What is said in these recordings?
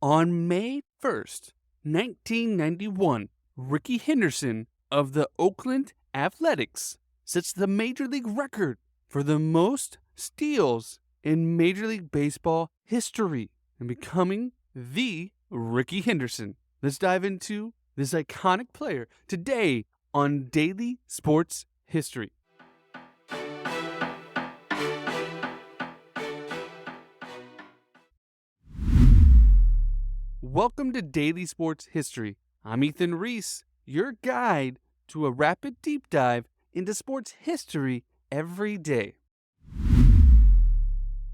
On May 1st, 1991, Rickey Henderson of the Oakland Athletics sets the Major League record for the most steals in Major League Baseball history and becoming the Rickey Henderson. Let's dive into this iconic player today on Daily Sports History. Welcome to Daily Sports History. I'm Ethan Reese, your guide to a rapid deep dive into sports history every day.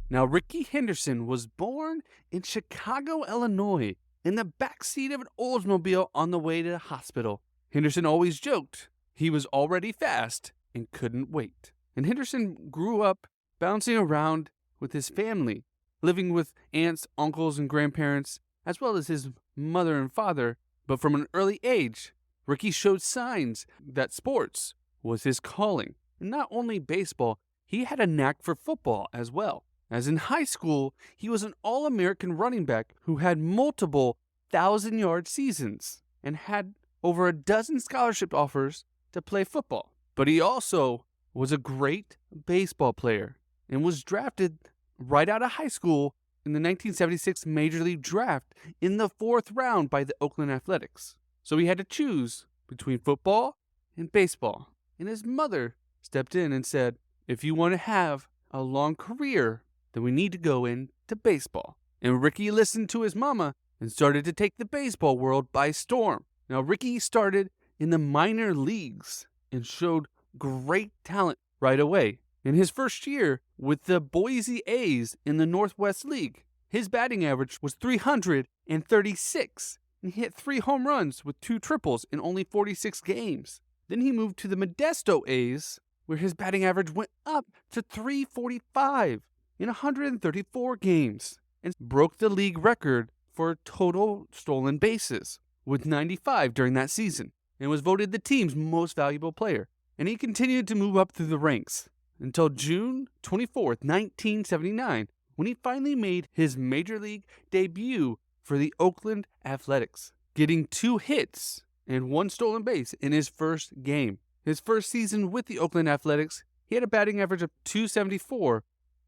Now, Rickey Henderson was born in Chicago, Illinois, in the backseat of an Oldsmobile on the way to the hospital. Henderson always joked he was already fast and couldn't wait. And Henderson grew up bouncing around with his family, living with aunts, uncles, and grandparents, as well as his mother and father. But from an early age, Rickey showed signs that sports was his calling. And not only baseball, he had a knack for football as well. As in high school, he was an All-American running back who had multiple 1,000-yard seasons and had over a dozen scholarship offers to play football. But he also was a great baseball player and was drafted right out of high school in the 1976 Major League Draft in the 4th round by the Oakland Athletics. So he had to choose between football and baseball. And his mother stepped in and said, if you want to have a long career, then we need to go into baseball. And Rickey listened to his mama and started to take the baseball world by storm. Now, Rickey started in the minor leagues and showed great talent right away. In his first year with the Boise A's in the Northwest League, his batting average was .336, and he hit 3 home runs with 2 triples in only 46 games. Then he moved to the Modesto A's, where his batting average went up to .345 in 134 games, and broke the league record for total stolen bases with 95 during that season, and was voted the team's most valuable player. And he continued to move up through the ranks until June 24th, 1979, when he finally made his Major League debut for the Oakland Athletics, getting 2 hits and 1 stolen base in his first game. His first season with the Oakland Athletics, he had a batting average of .274,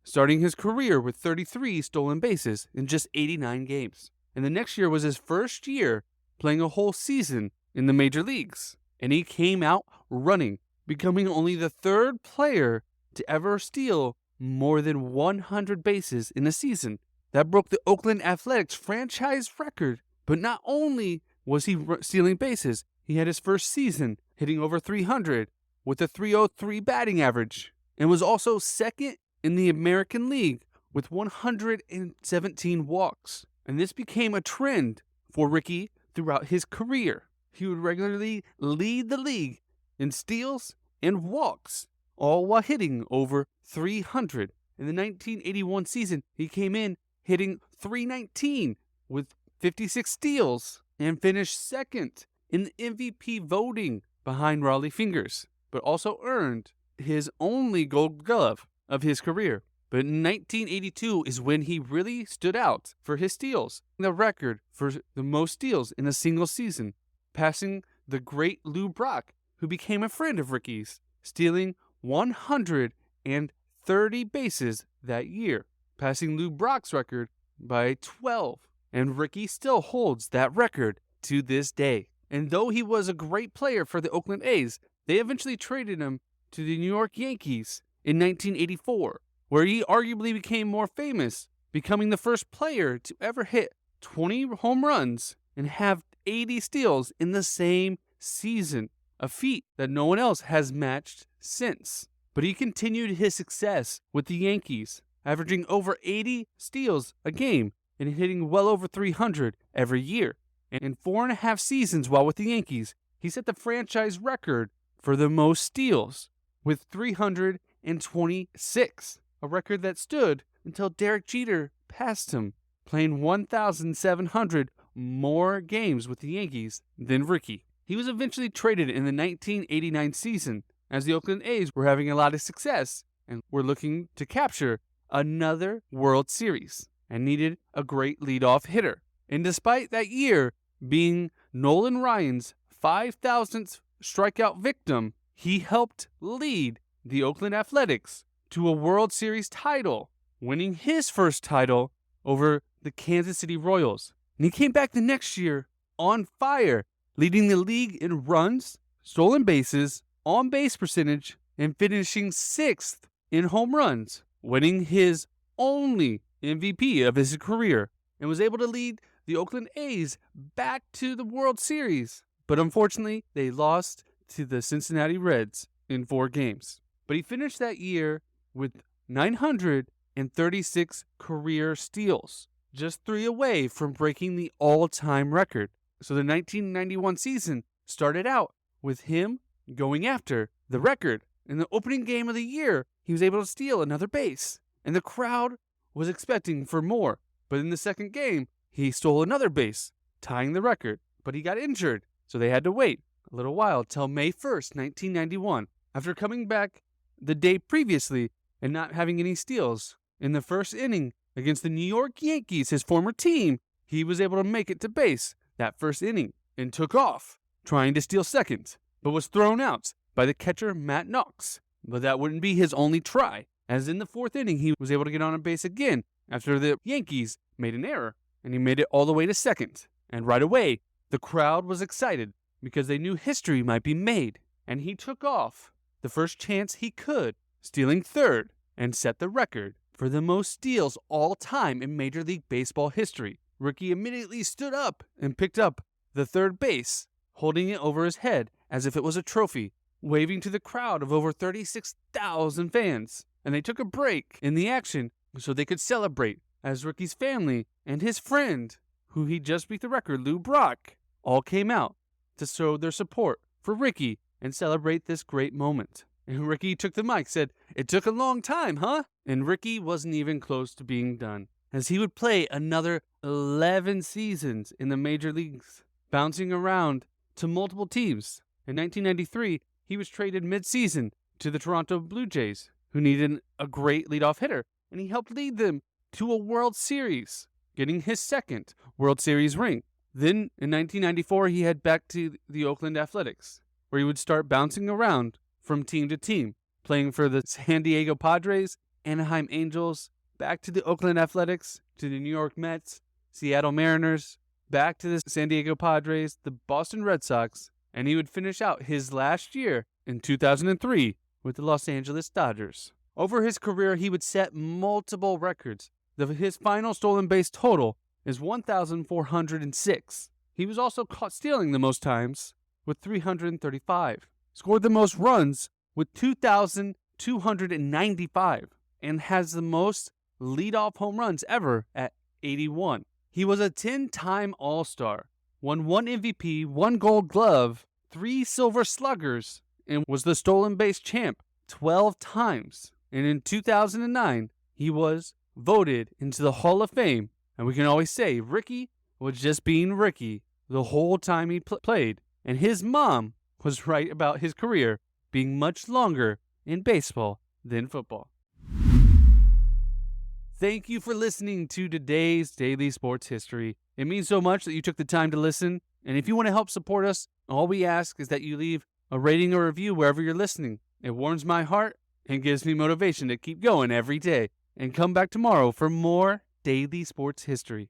starting his career with 33 stolen bases in just 89 games. And the next year was his first year playing a whole season in the major leagues, and he came out running, becoming only the 3rd player to ever steal more than 100 bases in a season. That broke the Oakland Athletics franchise record. But not only was he stealing bases, he had his first season hitting over 300 with a .303 batting average, and was also second in the American League with 117 walks. And this became a trend for Rickey throughout his career. He would regularly lead the league in steals and walks, all while hitting over 300. In the 1981 season, he came in hitting .319 with 56 steals and finished second in the MVP voting behind Raleigh Fingers, but also earned his only Gold Glove of his career. But in 1982 is when he really stood out for his steals, the record for the most steals in a single season, passing the great Lou Brock, who became a friend of Rickey's, stealing 130 bases that year, passing Lou Brock's record by 12. And Rickey still holds that record to this day. And though he was a great player for the Oakland A's, they eventually traded him to the New York Yankees in 1984, where he arguably became more famous, becoming the first player to ever hit 20 home runs and have 80 steals in the same season, a feat that no one else has matched since. But he continued his success with the Yankees, averaging over 80 steals a game and hitting well over 300 every year. And in 4.5 seasons while with the Yankees, he set the franchise record for the most steals with 326, a record that stood until Derek Jeter passed him, playing 1,700 more games with the Yankees than Rickey. He was eventually traded in the 1989 season, as the Oakland A's were having a lot of success and were looking to capture another World Series and needed a great leadoff hitter. And despite that year being Nolan Ryan's 5,000th strikeout victim, he helped lead the Oakland Athletics to a World Series title, winning his first title over the Kansas City Royals. And he came back the next year on fire, leading the league in runs, stolen bases, on-base percentage, and finishing 6th in home runs, winning his only MVP of his career, and was able to lead the Oakland A's back to the World Series. But unfortunately, they lost to the Cincinnati Reds in 4 games. But he finished that year with 936 career steals, just 3 away from breaking the all-time record. So the 1991 season started out with him going after the record. In the opening game of the year, he was able to steal another base, and the crowd was expecting for more. But in the second game, he stole another base, tying the record. But he got injured, so they had to wait a little while till May 1st, 1991. After coming back the day previously and not having any steals, in the first inning against the New York Yankees, his former team, he was able to make it to base that first inning and took off, trying to steal second, but was thrown out by the catcher Matt Knox. But that wouldn't be his only try, as in the 4th inning he was able to get on a base again after the Yankees made an error, and he made it all the way to second. And right away, the crowd was excited because they knew history might be made, and he took off the first chance he could, stealing third, and set the record for the most steals all time in Major League Baseball history. Rickey immediately stood up and picked up the third base, holding it over his head as if it was a trophy, waving to the crowd of over 36,000 fans. And they took a break in the action so they could celebrate, as Rickey's family and his friend, who he just beat the record, Lou Brock, all came out to show their support for Rickey and celebrate this great moment. And Rickey took the mic, said, "It took a long time, huh?" And Rickey wasn't even close to being done, as he would play another 11 seasons in the major leagues, bouncing around to multiple teams. In 1993, he was traded mid-season to the Toronto Blue Jays, who needed a great leadoff hitter, and he helped lead them to a World Series, getting his second World Series ring. Then, in 1994, he headed back to the Oakland Athletics, where he would start bouncing around from team to team, playing for the San Diego Padres, Anaheim Angels, back to the Oakland Athletics, to the New York Mets, Seattle Mariners, back to the San Diego Padres, the Boston Red Sox, and he would finish out his last year in 2003 with the Los Angeles Dodgers. Over his career, he would set multiple records. His final stolen base total is 1,406. He was also caught stealing the most times with 335. Scored the most runs with 2,295, and has the most leadoff home runs ever at 81. He was a 10-time All-Star, won 1 MVP, 1 Gold Glove, 3 Silver Sluggers, and was the stolen base champ 12 times. And in 2009, he was voted into the Hall of Fame. And we can always say Rickey was just being Rickey the whole time he played. And his mom was right about his career being much longer in baseball than football. Thank you for listening to today's Daily Sports History. It means so much that you took the time to listen. And if you want to help support us, all we ask is that you leave a rating or review wherever you're listening. It warms my heart and gives me motivation to keep going every day. And come back tomorrow for more Daily Sports History.